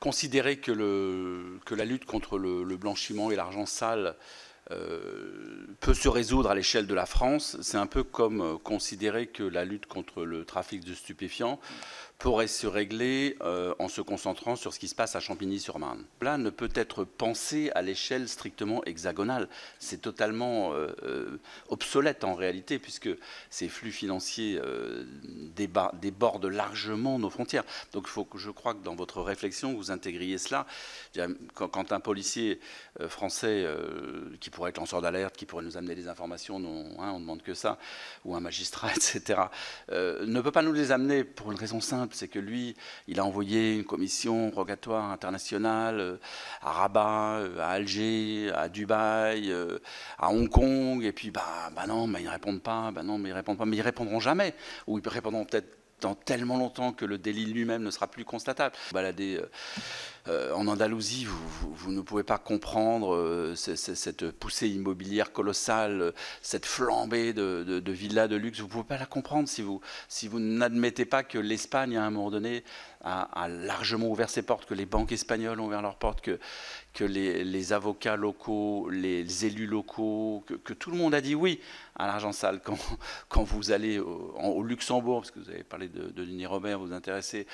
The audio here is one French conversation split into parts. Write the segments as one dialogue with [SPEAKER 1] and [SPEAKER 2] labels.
[SPEAKER 1] considérer que la lutte contre le blanchiment et l'argent sale peut se résoudre à l'échelle de la France, c'est un peu comme considérer que la lutte contre le trafic de stupéfiants pourrait se régler en se concentrant sur ce qui se passe à Champigny-sur-Marne. Là ne peut être pensé à l'échelle strictement hexagonale. C'est totalement obsolète en réalité, puisque ces flux financiers débordent largement nos frontières. Donc je crois que dans votre réflexion, vous intégriez cela. Quand un policier français qui pourrait être lanceur d'alerte, qui pourrait nous amener des informations, non, hein, on ne demande que ça, ou un magistrat, etc., ne peut pas nous les amener pour une raison simple, c'est que lui, il a envoyé une commission rogatoire internationale à Rabat, à Alger, à Dubaï, à Hong Kong, et puis bah non, mais ils répondent pas, bah non, mais ils répondent pas, mais ils répondront jamais, ou ils répondront peut-être dans tellement longtemps que le délit lui-même ne sera plus constatable. Balader en Andalousie, vous ne pouvez pas comprendre cette poussée immobilière colossale, cette flambée de villas de luxe. Vous ne pouvez pas la comprendre si vous n'admettez pas que l'Espagne, à un moment donné, a largement ouvert ses portes, que les banques espagnoles ont ouvert leurs portes, que les avocats locaux, les élus locaux, que tout le monde a dit oui à l'argent sale. Quand vous allez au Luxembourg, parce que vous avez parlé de Denis Robert, vous vous intéressez,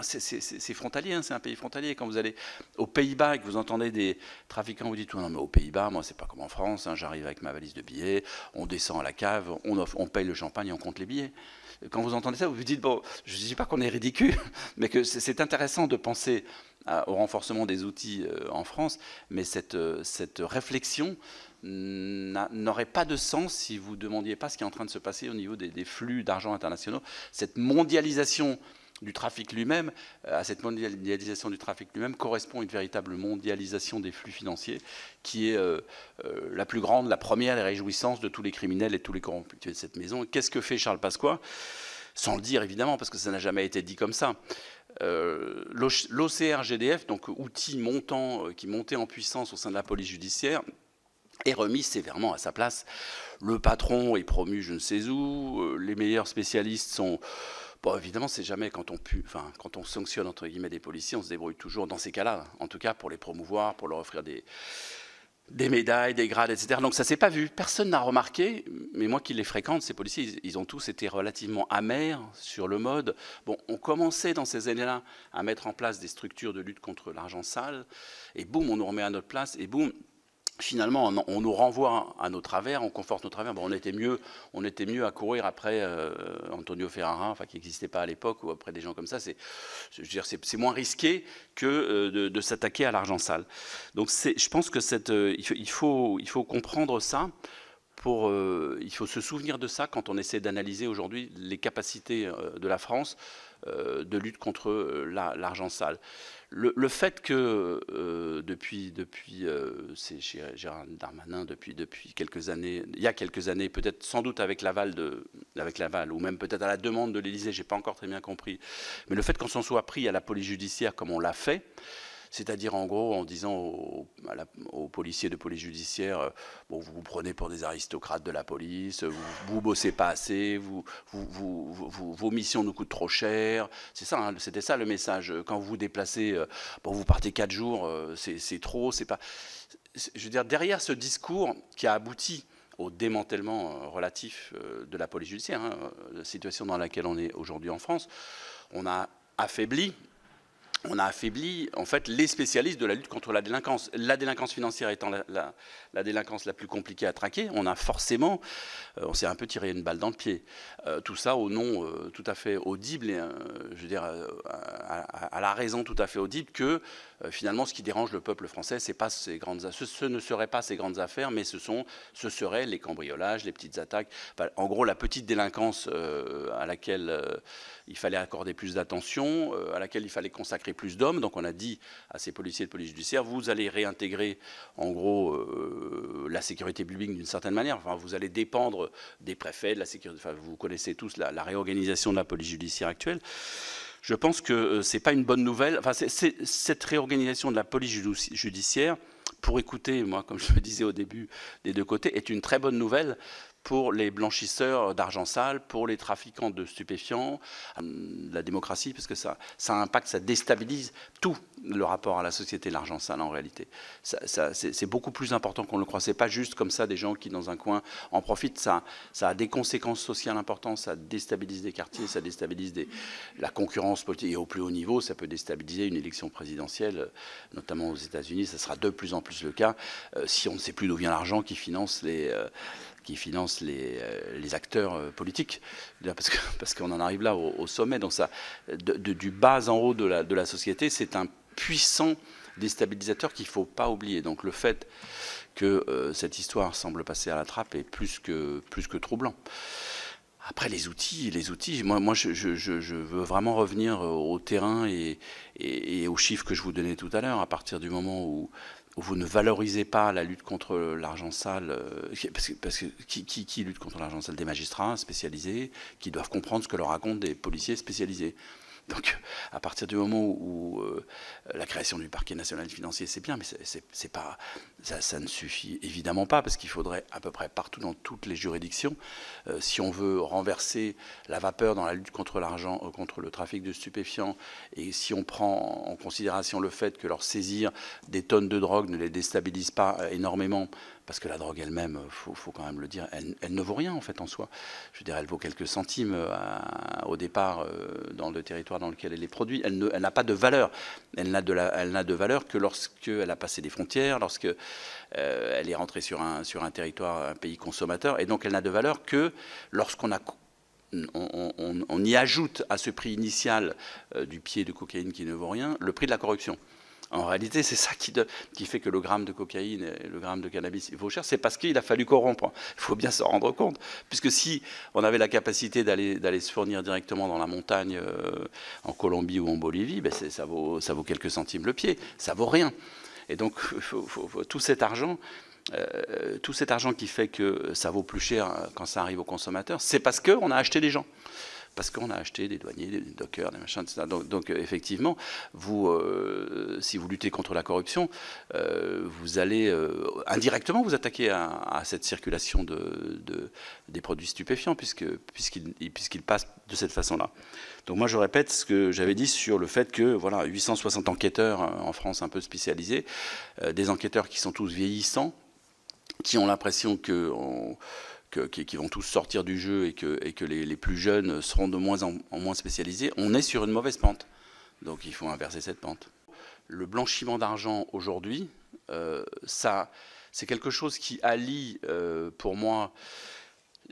[SPEAKER 1] c'est frontalier, hein, c'est un pays frontalier. Quand vous allez aux Pays-Bas et que vous entendez des trafiquants, vous dites non mais aux Pays-Bas, moi c'est pas comme en France, hein, j'arrive avec ma valise de billets, on descend à la cave, on paye le champagne et on compte les billets. Quand vous entendez ça, vous vous dites, bon, je ne dis pas qu'on est ridicule, mais que c'est intéressant de penser au renforcement des outils en France, mais cette réflexion n'aurait pas de sens si vous ne demandiez pas ce qui est en train de se passer au niveau des flux d'argent internationaux. Cette mondialisation du trafic lui-même, à cette mondialisation du trafic lui-même correspond une véritable mondialisation des flux financiers qui est la plus grande, la première des réjouissances de tous les criminels et tous les corrompus de cette maison. Qu'est-ce que fait Charles Pasqua? Sans le dire évidemment, parce que ça n'a jamais été dit comme ça. L'OCR-GDF, donc outil montant, qui montait en puissance au sein de la police judiciaire, est remis sévèrement à sa place. Le patron est promu je ne sais où, les meilleurs spécialistes sont... Bon, évidemment, c'est jamais quand on sanctionne entre guillemets des policiers, on se débrouille toujours dans ces cas-là, en tout cas pour les promouvoir, pour leur offrir des médailles, des grades, etc. Donc ça s'est pas vu. Personne n'a remarqué, mais moi qui les fréquente, ces policiers, ils ont tous été relativement amers sur le mode. Bon, on commençait dans ces années-là à mettre en place des structures de lutte contre l'argent sale, et boum, on nous remet à notre place, et boum, finalement, on nous renvoie à nos travers, on conforte nos travers. Bon, on était mieux à courir après Antonio Ferrara, enfin, qui n'existait pas à l'époque, ou après des gens comme ça. C'est moins risqué que de s'attaquer à l'argent sale. Donc, je pense que il faut comprendre ça. Il faut se souvenir de ça quand on essaie d'analyser aujourd'hui les capacités de la France de lutte contre l'argent sale. Le fait que c'est chez Gérald Darmanin depuis quelques années, il y a quelques années, peut-être sans doute avec l'aval ou même peut-être à la demande de l'Élysée, j'ai pas encore très bien compris, mais le fait qu'on s'en soit pris à la police judiciaire comme on l'a fait, c'est-à-dire en gros en disant aux policiers de police judiciaire, bon, vous vous prenez pour des aristocrates de la police, vous bossez pas assez, vos missions nous coûtent trop cher. C'est ça, hein, c'était ça le message. Quand vous vous déplacez, bon, vous partez 4 jours, c'est trop, c'est pas. Je veux dire, derrière ce discours qui a abouti au démantèlement relatif de la police judiciaire, hein, la situation dans laquelle on est aujourd'hui en France, on a affaibli en fait les spécialistes de la lutte contre la délinquance. La délinquance financière étant la délinquance la plus compliquée à traquer, on a forcément, on s'est un peu tiré une balle dans le pied. Tout ça au nom tout à fait audible, et, je veux dire à la raison tout à fait audible que finalement ce qui dérange le peuple français, c'est pas ce ne seraient pas ces grandes affaires, mais ce seraient les cambriolages, les petites attaques, enfin, en gros la petite délinquance à laquelle il fallait accorder plus d'attention, à laquelle il fallait consacrer plus d'hommes. Donc on a dit à ces policiers de police judiciaire, vous allez réintégrer en gros la sécurité publique d'une certaine manière. Enfin, vous allez dépendre des préfets, de la sécurité. Enfin, vous connaissez tous la réorganisation de la police judiciaire actuelle. Je pense que c'est pas une bonne nouvelle. Enfin, cette réorganisation de la police judiciaire, pour écouter, moi, comme je le disais au début, des deux côtés, est une très bonne nouvelle pour les blanchisseurs d'argent sale, pour les trafiquants de stupéfiants, la démocratie, parce que ça impacte, ça déstabilise tout le rapport à la société de l'argent sale en réalité. C'est beaucoup plus important qu'on le croit. C'est pas juste comme ça des gens qui dans un coin en profitent. Ça a des conséquences sociales importantes, ça déstabilise des quartiers, ça déstabilise la concurrence politique. Et au plus haut niveau, ça peut déstabiliser une élection présidentielle, notamment aux États-Unis. Ça sera de plus en plus le cas si on ne sait plus d'où vient l'argent qui finance les acteurs politiques, parce qu'on en arrive là au sommet. Donc ça, du bas en haut de la société, c'est un puissant déstabilisateur qu'il ne faut pas oublier. Donc le fait que cette histoire semble passer à la trappe est plus que troublant. Après les outils, moi je veux vraiment revenir au terrain et aux chiffres que je vous donnais tout à l'heure. À partir du moment où vous ne valorisez pas la lutte contre l'argent sale, parce que qui lutte contre l'argent sale? Des magistrats spécialisés qui doivent comprendre ce que leur racontent des policiers spécialisés. Donc, à partir du moment où la création du parquet national financier, c'est bien, mais c'est pas, ça ne suffit évidemment pas, parce qu'il faudrait à peu près partout dans toutes les juridictions, si on veut renverser la vapeur dans la lutte contre l'argent, contre le trafic de stupéfiants, et si on prend en considération le fait que leur saisir des tonnes de drogue ne les déstabilise pas énormément, parce que la drogue elle-même, faut quand même le dire, elle ne vaut rien en fait en soi. Je veux dire, elle vaut quelques centimes au départ dans le territoire dans lequel elle est produite. Elle n'a pas de valeur. Elle n'a de valeur que lorsqu'elle a passé des frontières, lorsque elle est rentrée sur un territoire, un pays consommateur. Et donc elle n'a de valeur que lorsqu'on on y ajoute à ce prix initial du pied de cocaïne qui ne vaut rien, le prix de la corruption. En réalité, c'est ça qui fait que le gramme de cocaïne et le gramme de cannabis vaut cher. C'est parce qu'il a fallu corrompre. Il faut bien s'en rendre compte. Puisque si on avait la capacité d'aller se fournir directement dans la montagne en Colombie ou en Bolivie, ben ça vaut quelques centimes le pied. Ça vaut rien. Et donc, tout cet argent qui fait que ça vaut plus cher quand ça arrive aux consommateurs, c'est parce qu'on a acheté des gens. Parce qu'on a acheté des douaniers, des dockers, des machins, etc. Donc effectivement, si vous luttez contre la corruption, vous allez indirectement vous attaquer à cette circulation des produits stupéfiants, puisqu'ils passent de cette façon-là. Donc moi je répète ce que j'avais dit sur le fait que voilà, 860 enquêteurs en France un peu spécialisés, des enquêteurs qui sont tous vieillissants, qui ont l'impression qui vont tous sortir du jeu et que les plus jeunes seront de moins en moins spécialisés, on est sur une mauvaise pente. Donc il faut inverser cette pente. Le blanchiment d'argent aujourd'hui, c'est quelque chose qui allie pour moi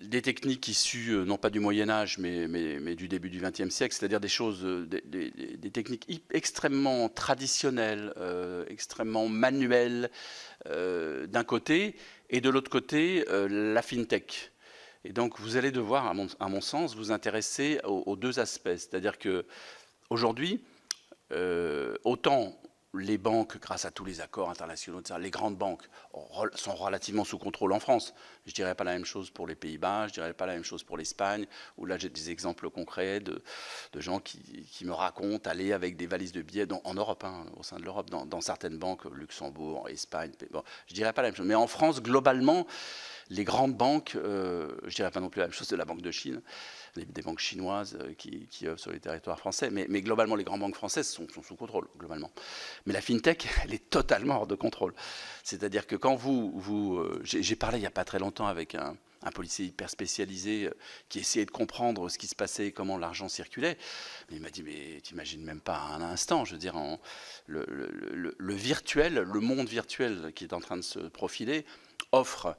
[SPEAKER 1] des techniques issues non pas du Moyen-Âge mais du début du XXe siècle, c'est-à-dire des choses, des techniques extrêmement traditionnelles, extrêmement manuelles d'un côté, et de l'autre côté la fintech. Et donc vous allez devoir, à mon sens, vous intéresser aux deux aspects. C'est-à-dire que aujourd'hui, autant les banques, grâce à tous les accords internationaux, les grandes banques sont relativement sous contrôle en France. Je ne dirais pas la même chose pour les Pays-Bas, je ne dirais pas la même chose pour l'Espagne, où là j'ai des exemples concrets de gens qui me racontent aller avec des valises de billets en Europe, au sein de l'Europe, dans certaines banques, Luxembourg, Espagne. Bon, je ne dirais pas la même chose. Mais en France, globalement, les grandes banques, je ne dirais pas non plus la même chose de la Banque de Chine, des banques chinoises qui œuvrent sur les territoires français, mais globalement, les grandes banques françaises sont sous contrôle, globalement. Mais la FinTech, elle est totalement hors de contrôle. C'est-à-dire que quand j'ai parlé il n'y a pas très longtemps avec un policier hyper spécialisé qui essayait de comprendre ce qui se passait et comment l'argent circulait. Mais il m'a dit, mais t'imagines même pas un instant, je veux dire, le virtuel, le monde virtuel qui est en train de se profiler, offre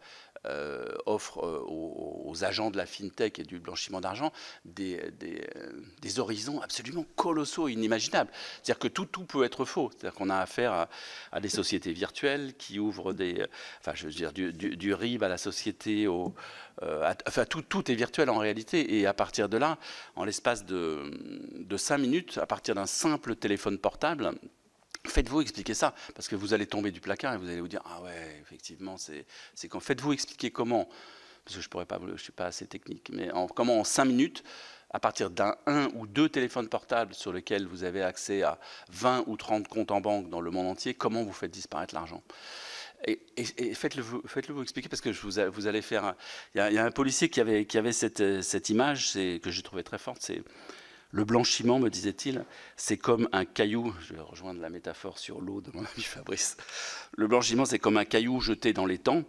[SPEAKER 1] aux agents de la FinTech et du blanchiment d'argent des horizons absolument colossaux, inimaginables. C'est-à-dire que tout peut être faux. C'est-à-dire qu'on a affaire à des sociétés virtuelles qui ouvrent du RIB à la société, tout est virtuel en réalité. Et à partir de là, en l'espace de 5 minutes, à partir d'un simple téléphone portable, faites-vous expliquer ça, parce que vous allez tomber du placard et vous allez vous dire, ah ouais, effectivement, c'est quand faites-vous expliquer comment, parce que je ne suis pas assez technique, mais comment en 5 minutes, à partir d'un ou deux téléphones portables sur lesquels vous avez accès à 20 ou 30 comptes en banque dans le monde entier, comment vous faites disparaître l'argent. Et faites-le vous expliquer, parce que vous allez faire. Il y a un policier qui avait cette image que j'ai trouvé très forte. C'est le blanchiment, me disait-il, c'est comme un caillou. Je vais rejoindre la métaphore sur l'eau de mon ami Fabrice. Le blanchiment, c'est comme un caillou jeté dans l'étang.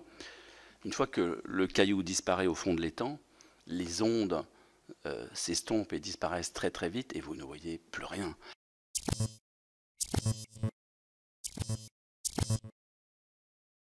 [SPEAKER 1] Une fois que le caillou disparaît au fond de l'étang, les ondes s'estompent et disparaissent très très vite, et vous ne voyez plus rien.